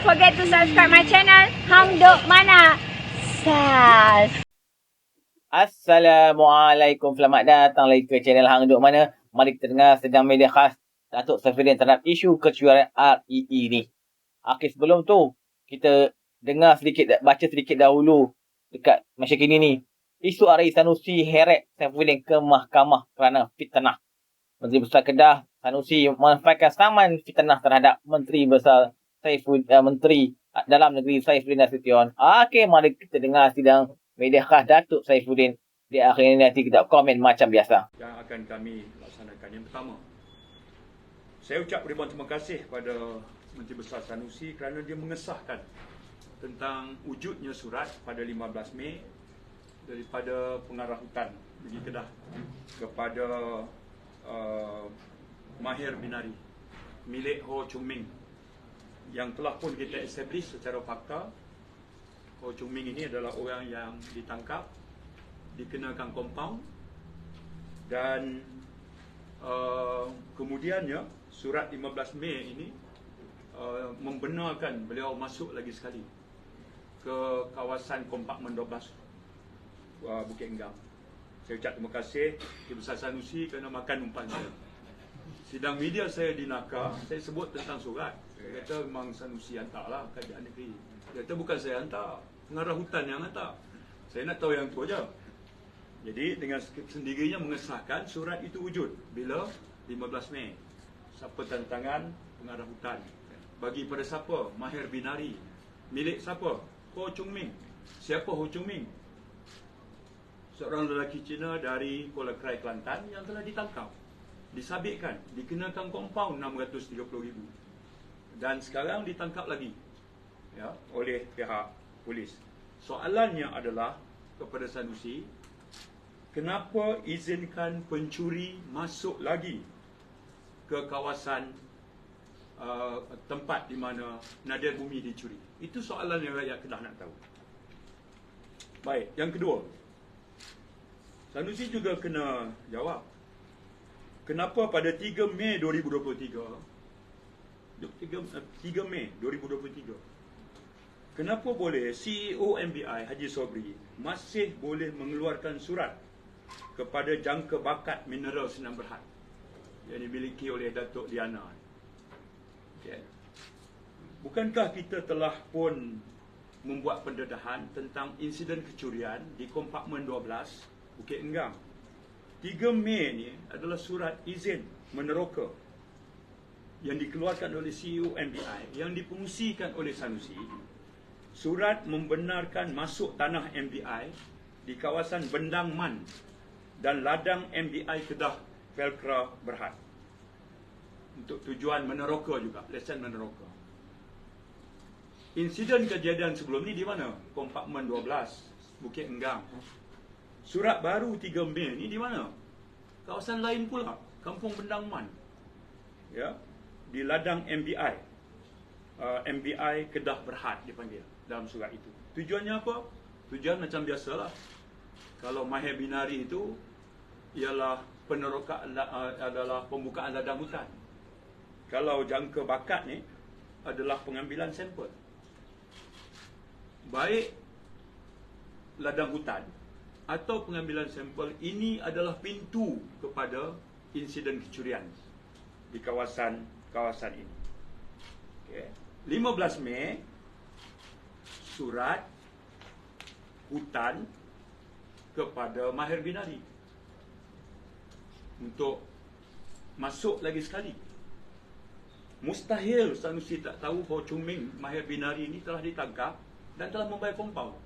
forget to subscribe my channel Hang Duk Mana. Sas. Assalamualaikum, selamat datang lagi ke channel Hang Duk Mana. Mari kita dengar sedang media khas Datuk Safrudin terhadap isu kecurangan REE ni. Okey, sebelum tu kita dengar sedikit, baca sedikit dahulu dekat masa kini ni. Isu REE Sanusi heret Safrudin ke mahkamah kerana fitnah. Menteri Besar Kedah Sanusi memanfaatkan saman fitnah terhadap Menteri Besar Menteri Dalam Negeri Saifuddin Nasution. Okey, mari kita dengar sidang media khas Datuk Saifuddin. Di akhir ini nanti kita komen macam biasa. Yang akan kami laksanakan. Yang pertama, saya ucap ribuan terima kasih kepada Menteri Besar Sanusi kerana dia mengesahkan tentang wujudnya surat pada 15 Mei daripada pengarah hutan Negeri Kedah kepada Mahir Binari milik Ho Chung Ming yang telah pun kita establish secara fakta. Ho Chung Ming ini adalah orang yang ditangkap, dikenakan kompaun dan kemudiannya surat 15 Mei ini membenarkan beliau masuk lagi sekali ke kawasan kompartmen 12 Bukit Enggam. Saya ucap terima kasih Menteri Besar Sanusi kerana makan umpan saya. Sidang media saya di Naka, saya sebut tentang surat. Saya kata memang Sanusi hantarlah Kerajaan Negeri. Dia kata bukan saya hantar, pengarah hutan yang hantar. Saya nak tahu yang tu aja. Jadi dengan sendirinya mengesahkan surat itu wujud bila 15 Mei. Siapa tanda tangan? Pengarah hutan. Bagi pada siapa? Mahir Binari. Milik siapa? Ho Chung Ming. Siapa Ho Chung Ming? Seorang lelaki Cina dari Kuala Krai, Kelantan yang telah ditangkap, disabitkan, dikenakan kompaun 630,000 dan sekarang ditangkap lagi ya, oleh pihak polis. Soalannya adalah kepada Sanusi, kenapa izinkan pencuri masuk lagi ke kawasan tempat di mana nadir bumi dicuri? Itu soalan yang rakyat Kedah nak tahu. Baik, yang kedua, Sanusi juga kena jawab. Kenapa pada 3 Mei 2023, 3 Mei 2023, kenapa boleh CEO MBI Haji Sobri masih boleh mengeluarkan surat kepada jangka bakat mineral Sinan Berhad yang dimiliki oleh Datuk Diana? Okay. Bukankah kita telah pun membuat pendedahan tentang insiden kecurian di kompartmen 12 Bukit Enggam? 3 Mei ni adalah surat izin meneroka yang dikeluarkan oleh CEO MBI yang dipengusikan oleh Sanusi. Surat membenarkan masuk tanah MBI di kawasan Bendang Man dan ladang MBI Kedah Velcra Berhad untuk tujuan meneroka juga, lesen meneroka. Insiden kejadian sebelum ni di mana? Kompartmen 12 Bukit Enggam. Surat baru 3 Mei ni di mana? Kawasan lain pula, Kampung Bendang Man. Ya, di ladang MBI. MBI Kedah Berhad dipanggil dalam surat itu. Tujuannya apa? Tujuan macam biasalah. Kalau Mahir Binari itu ialah penerokaan, adalah pembukaan ladang hutan. Kalau jangka bakat ni adalah pengambilan sampel. Baik ladang hutan atau pengambilan sampel, ini adalah pintu kepada insiden kecurian di kawasan ini. Okay. 15 Mei, surat hutan kepada Mahir Binari untuk masuk lagi sekali. Mustahil Sanusi tak tahu Ho Chung Ming, Mahir Binari ini telah ditangkap dan telah membayar kompaun.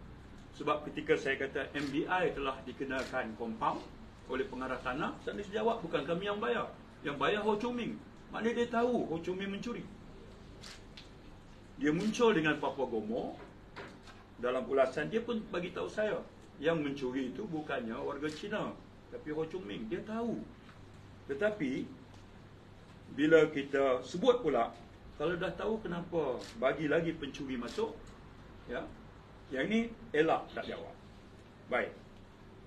Sebab ketika saya kata MBI telah dikenakan kompaun oleh pengarah tanah, Sanusi jawab, bukan kami yang bayar. Yang bayar Ho Chung Ming. Maknanya dia tahu Ho Chung Ming mencuri. Dia muncul dengan Papua Gomo. Dalam ulasan dia pun bagi tahu saya, yang mencuri itu bukannya warga Cina, tapi Ho Chung Ming. Dia tahu. Tetapi bila kita sebut pula, kalau dah tahu kenapa bagi lagi pencuri masuk, ya, yang ini elak tak jawab. Baik,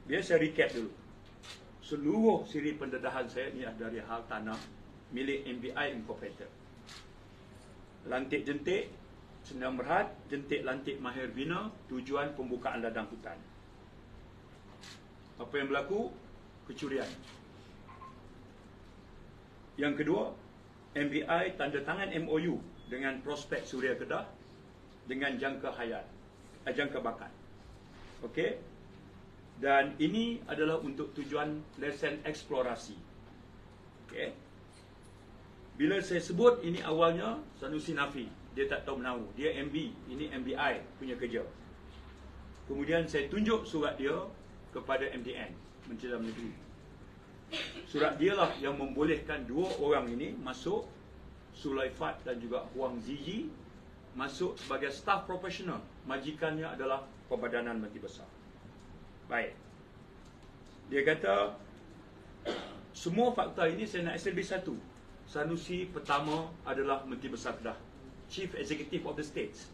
biar saya recap dulu. Seluruh siri pendedahan saya ni dari hal tanah milik MBI Incorporated. Lantik jentik Sendang Berhad, jentik lantik mahir bina, tujuan pembukaan ladang hutan. Apa yang berlaku? Kecurian. Yang kedua, MBI tanda tangan MOU dengan prospek Suria Kedah dengan jangka hayat, jangka bakat. Okey. Dan ini adalah untuk tujuan lesen eksplorasi. Okey. Bila saya sebut ini awalnya Sanusi Nafi, dia tak tahu menahu, dia MB, ini MBI punya kerja. Kemudian saya tunjuk surat dia kepada MDN, Menteri Dalam Negeri. Surat dialah yang membolehkan dua orang ini masuk, Sulaifat dan juga Huang Ziji, masuk sebagai staf profesional. Majikannya adalah Perbadanan Menteri Besar. Baik. Dia kata, semua fakta ini saya nak establish satu. Sanusi pertama adalah Menteri Besar Kedah, Chief Executive of the States.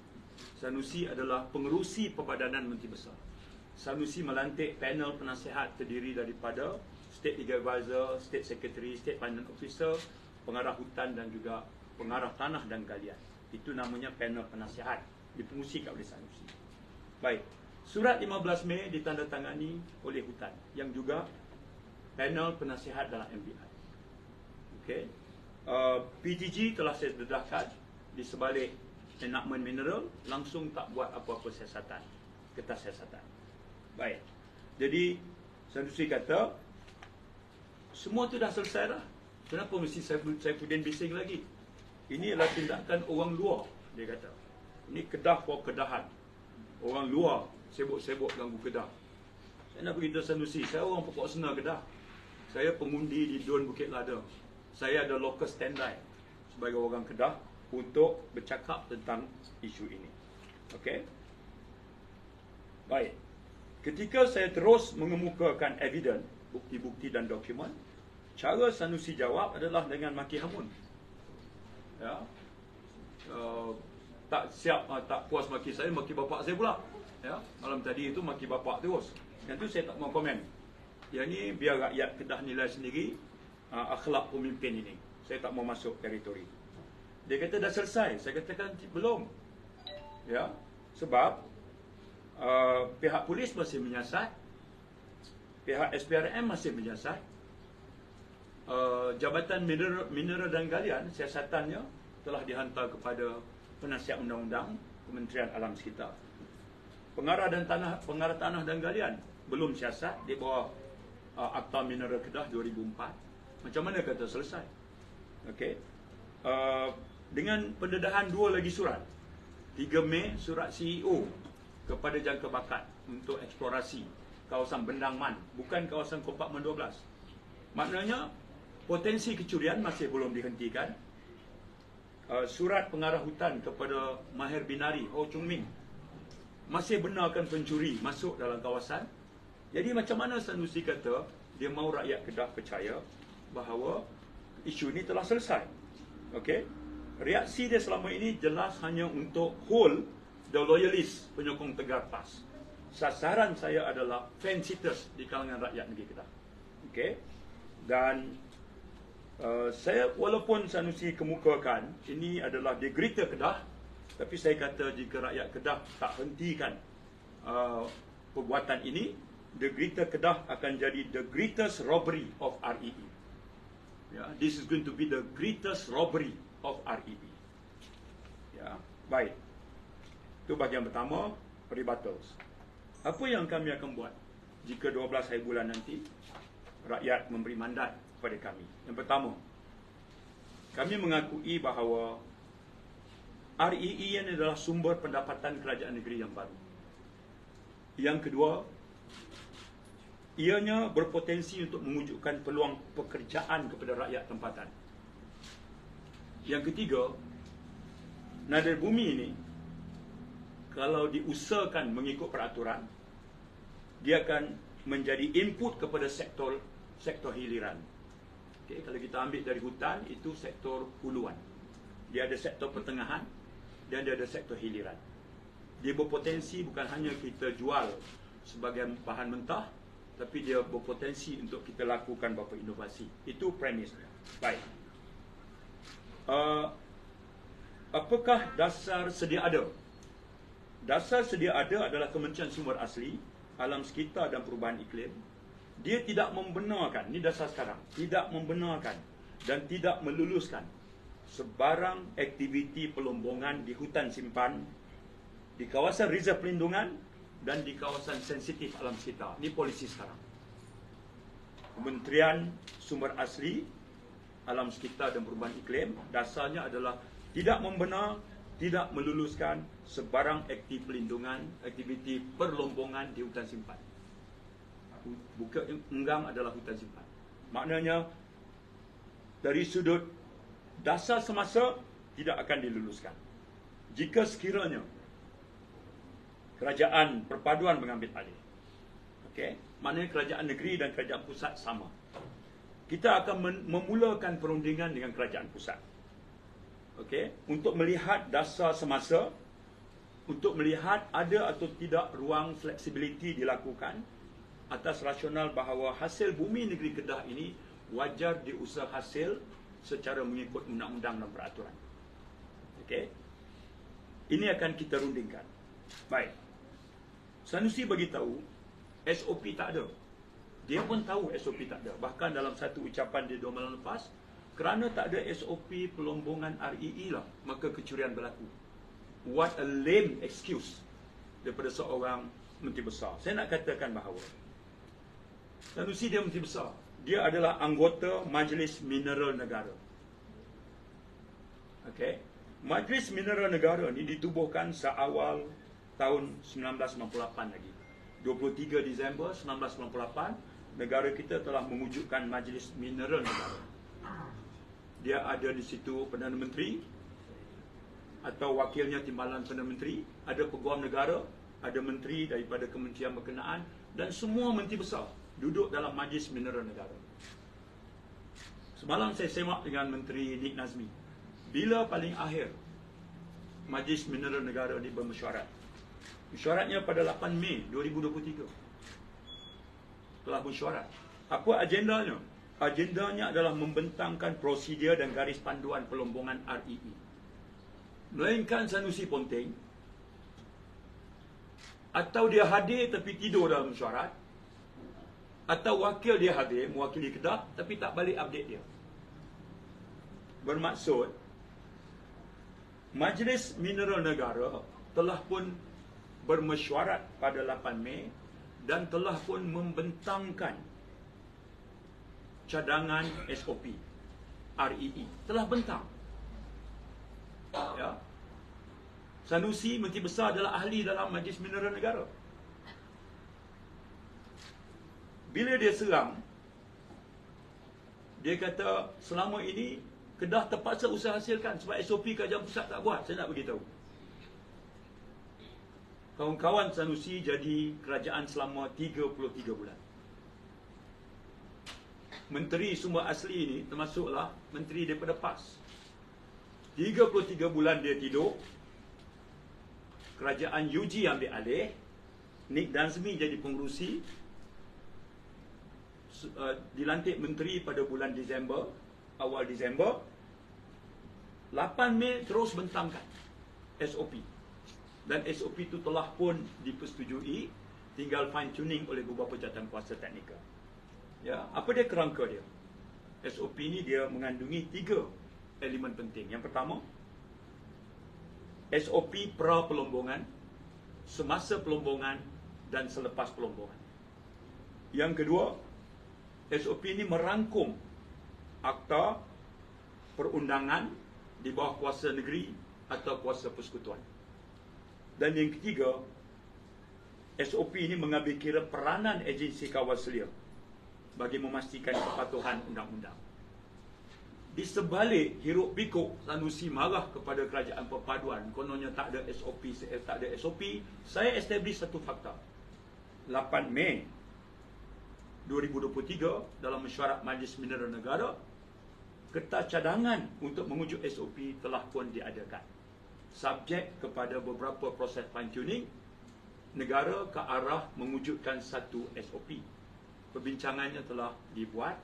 Sanusi adalah pengerusi Perbadanan Menteri Besar. Sanusi melantik panel penasihat terdiri daripada State Legal Advisor, State Secretary, State Finance Officer, pengarah hutan dan juga pengarah tanah dan galian. Itu namanya panel penasihat, dipengurusi oleh Sanusi. Baik, surat 15 Mei ditandatangani oleh hutan yang juga panel penasihat dalam MBI. Okey. PGG telah saya dedahkan di sebalik enactment mineral, langsung tak buat apa-apa siasatan, kertas siasatan. Baik. Jadi Sanusi kata semua tu dah selesai dah. Kenapa mesti Saifuddin bising lagi? Ini adalah tindakan orang luar, dia kata. Ini Kedah for Kedahan. Orang luar sibuk-sibuk ganggu Kedah. Saya nak beritahu Sanusi, saya orang Pokok Sena Kedah. Saya pengundi di Dun Bukit Lada. Saya ada local standby sebagai orang Kedah untuk bercakap tentang isu ini. Okey? Baik. Ketika saya terus mengemukakan evidence, bukti-bukti dan dokumen, cara Sanusi jawab adalah dengan maki hamun. Ya. Tak siap, tak puas maki saya, maki bapak saya pula. Ya. Malam tadi itu maki bapak terus. Yang tu saya tak mau komen. Yang ni biar rakyat Kedah nilai sendiri akhlak pemimpin ini. Saya tak mau masuk teritori. Dia kata dah selesai. Saya katakan belum. Ya. Sebab pihak polis masih menyiasat, pihak SPRM masih menyiasat, Jabatan Mineral dan Galian siasatannya telah dihantar kepada Penasihat Undang-Undang Kementerian Alam Sekitar. Pengarah tanah dan galian belum siasat di bawah Akta Mineral Kedah 2004. Macam mana kata selesai? Okey. Dengan pendedahan dua lagi surat. 3 Mei surat CEO kepada jangka bakat untuk eksplorasi kawasan Bendang Man, bukan kawasan Kompartmen 12. Maknanya potensi kecurian masih belum dihentikan. Surat pengarah hutan kepada Mahir Binari Ho Chung Ming, masih benarkan pencuri masuk dalam kawasan. Jadi macam mana Sanusi kata dia mahu rakyat Kedah percaya bahawa isu ini telah selesai? Okey. Reaksi dia selama ini jelas hanya untuk hold the loyalist, penyokong Tegar PAS. Sasaran saya adalah fan-sitters di kalangan rakyat negeri Kedah. Okey. Dan saya, walaupun Sanusi kemukakan ini adalah the greater Kedah, tapi saya kata jika rakyat Kedah tak hentikan perbuatan ini, the greater Kedah akan jadi the greatest robbery of REE. Ya, this is going to be the greatest robbery of REE. Ya, baik. Itu bahagian pertama, rebuttals. Apa yang kami akan buat jika 12 hari bulan nanti rakyat memberi mandat kepada kami? Yang pertama, kami mengakui bahawa REE ini adalah sumber pendapatan kerajaan negeri yang baru. Yang kedua, ianya berpotensi untuk mewujudkan peluang pekerjaan kepada rakyat tempatan. Yang ketiga, nada bumi ini kalau diusahakan mengikut peraturan, dia akan menjadi input kepada sektor hiliran. Okay, kalau kita ambil dari hutan, itu sektor huluan. Dia ada sektor pertengahan dan dia ada sektor hiliran. Dia berpotensi bukan hanya kita jual sebagai bahan mentah, tapi dia berpotensi untuk kita lakukan beberapa inovasi. Itu premisnya. Baik. apakah dasar sedia ada? Dasar sedia ada adalah Kementerian Sumber Asli, Alam Sekitar dan Perubahan Iklim. Dia tidak membenarkan, ini dasar sekarang, tidak membenarkan dan tidak meluluskan sebarang aktiviti pelombongan di hutan simpan, di kawasan reserve perlindungan dan di kawasan sensitif alam sekitar. Ini polisi sekarang. Kementerian Sumber Asli, Alam Sekitar dan Perubahan Iklim, dasarnya adalah tidak membenar, tidak meluluskan sebarang aktiviti perlombongan di hutan simpan. Bukit Enggang adalah hutan simpan. Maknanya, dari sudut dasar semasa, tidak akan diluluskan. Jika sekiranya kerajaan perpaduan mengambil alih. Okey, maknanya kerajaan negeri dan kerajaan pusat sama. Kita akan memulakan perundingan dengan kerajaan pusat. Okey, untuk melihat dasar semasa, untuk melihat ada atau tidak ruang fleksibiliti dilakukan atas rasional bahawa hasil bumi negeri Kedah ini wajar diusaha hasil secara mengikut undang-undang dan peraturan. Okey, ini akan kita rundingkan. Baik. Sanusi bagi tahu SOP tak ada. Dia pun tahu SOP tak ada. Bahkan dalam satu ucapan dia 2 malam lepas, kerana tak ada SOP pelombongan REE lah, maka kecurian berlaku. What a lame excuse daripada seorang Menteri Besar. Saya nak katakan bahawa Sanusi dia Menteri Besar. Dia adalah anggota Majlis Mineral Negara. Okey. Majlis Mineral Negara ni ditubuhkan seawal tahun 1998 lagi. 23 Disember 1998, negara kita telah mewujudkan Majlis Mineral Negara. Dia ada di situ Perdana Menteri atau wakilnya Timbalan Perdana Menteri, ada Peguam Negara, ada menteri daripada kementerian berkenaan dan semua menteri besar duduk dalam Majlis Mineral Negara. Semalam saya semak dengan Menteri Nik Nazmi. Bila paling akhir Majlis Mineral Negara ni bermesyuarat? Mesyuaratnya pada 8 Mei 2023. Telah mesyuarat. Apa agendanya? Agendanya adalah membentangkan prosedur dan garis panduan pelombongan REE. Melainkan Sanusi Ponteng, atau dia hadir tapi tidur dalam mesyuarat, atau wakil dia hadir, mewakili Kedah, tapi tak balik update dia. Bermaksud, Majlis Mineral Negara telah pun bermesyuarat pada 8 Mei dan telah pun membentangkan cadangan SOP REE. Telah bentang. Ya. Sanusi Menteri Besar adalah ahli dalam Majlis Mineral Negara. Bila dia seram, dia kata selama ini Kedah terpaksa usaha hasilkan sebab SOP kerajaan pusat tak buat. Saya nak beritahu. Kawan-kawan Sanusi jadi kerajaan selama 33 bulan. Menteri Sumber Asli ini termasuklah menteri daripada PAS. 33 bulan dia tidur. Kerajaan UG ambil alih. Nik Nazmi jadi pengurusi. Dilantik menteri pada bulan Disember, awal Disember. 8 Mei terus bentangkan SOP. Dan SOP itu telah pun dipersetujui, tinggal fine tuning oleh beberapa jawatan kuasa teknikal. Ya, apa dia kerangka dia? SOP ini dia mengandungi 3 elemen penting. Yang pertama, SOP pra pelombongan, semasa pelombongan dan selepas pelombongan. Yang kedua, SOP ini merangkum akta perundangan di bawah kuasa negeri atau kuasa persekutuan. Dan yang ketiga, SOP ini mengambil kira peranan agensi kawal selia bagi memastikan kepatuhan undang-undang. Di sebalik hiruk pikuk Sanusi marah kepada kerajaan perpaduan, kononnya tak ada SOP, tak ada SOP, saya establish satu fakta. 8 Mei 2023 dalam mesyuarat Majlis Mineral Negara, kertas cadangan untuk mengujuk SOP telah pun diadakan. Subjek kepada beberapa proses fine tuning, negara ke arah mewujudkan satu SOP. Perbincangannya telah dibuat.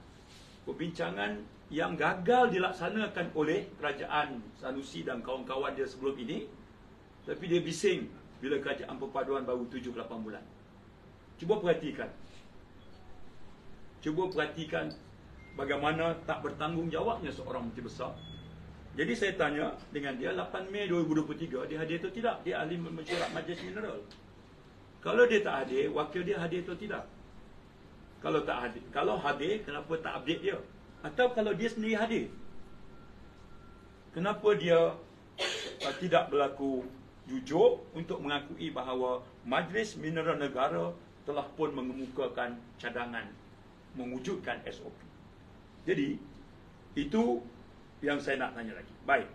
Perbincangan yang gagal dilaksanakan oleh kerajaan Sanusi dan kawan-kawan dia sebelum ini, tapi dia bising bila kerajaan perpaduan baru 7-8 bulan. Cuba perhatikan bagaimana tak bertanggungjawabnya seorang menteri besar. Jadi saya tanya dengan dia, 8 Mei 2023 dia hadir atau tidak? Dia ahli mesyuarat Majlis Mineral. Kalau dia tak hadir, wakil dia hadir atau tidak? Kalau hadir, kenapa tak update dia? Atau kalau dia sendiri hadir, kenapa dia tidak berlaku jujur untuk mengakui bahawa Majlis Mineral Negara telah pun mengemukakan cadangan mewujudkan SOP. Jadi, itu yang saya nak tanya lagi. Baik.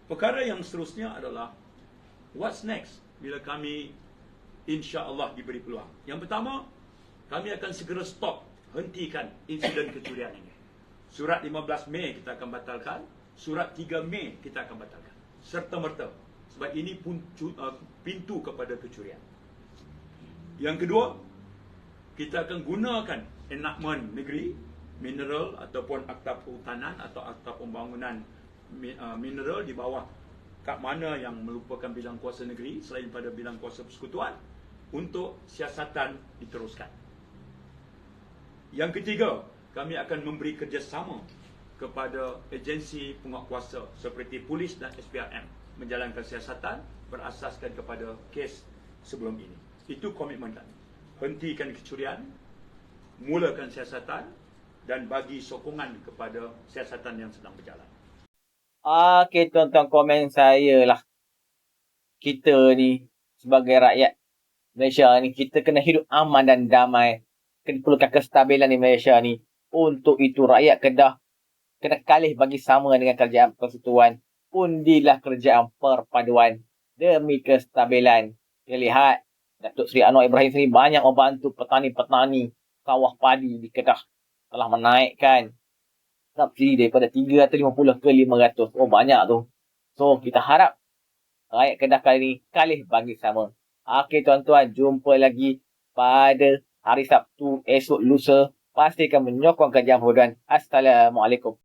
Perkara yang seterusnya adalah what's next bila kami insya-Allah diberi peluang. Yang pertama, kami akan segera stop, hentikan insiden kecurian ini. Surat 15 Mei kita akan batalkan, surat 3 Mei kita akan batalkan. Serta-merta. Sebab ini pun pintu kepada kecurian. Yang kedua, kita akan gunakan enakmen negeri, mineral ataupun akta perhutanan atau akta pembangunan mineral di bawah kad mana yang merupakan bidang kuasa negeri selain pada bidang kuasa persekutuan untuk siasatan diteruskan. Yang ketiga, kami akan memberi kerjasama kepada agensi penguatkuasa seperti polis dan SPRM menjalankan siasatan berasaskan kepada kes sebelum ini. Itu komitmen kami. Hentikan kecurian, mulakan siasatan dan bagi sokongan kepada siasatan yang sedang berjalan. Okey, tuan-tuan, komen saya lah. Kita ni sebagai rakyat Malaysia ni, kita kena hidup aman dan damai. Kena perlukan kestabilan di Malaysia ni. Untuk itu rakyat Kedah kena kalih bagi sama dengan kerajaan persekutuan. Undilah kerajaan perpaduan demi kestabilan. Kita lihat Datuk Seri Anwar Ibrahim sendiri banyak membantu petani-petani sawah padi di Kedah. Telah menaikkan subsidi daripada 350 ke 500. Oh, banyak tu. So, kita harap rakyat Kedah kali ni kalih bagi sama. Okey, tuan-tuan, jumpa lagi pada hari Sabtu esok lusa. Pastikan menyokong kerajaan perpaduan. Assalamualaikum.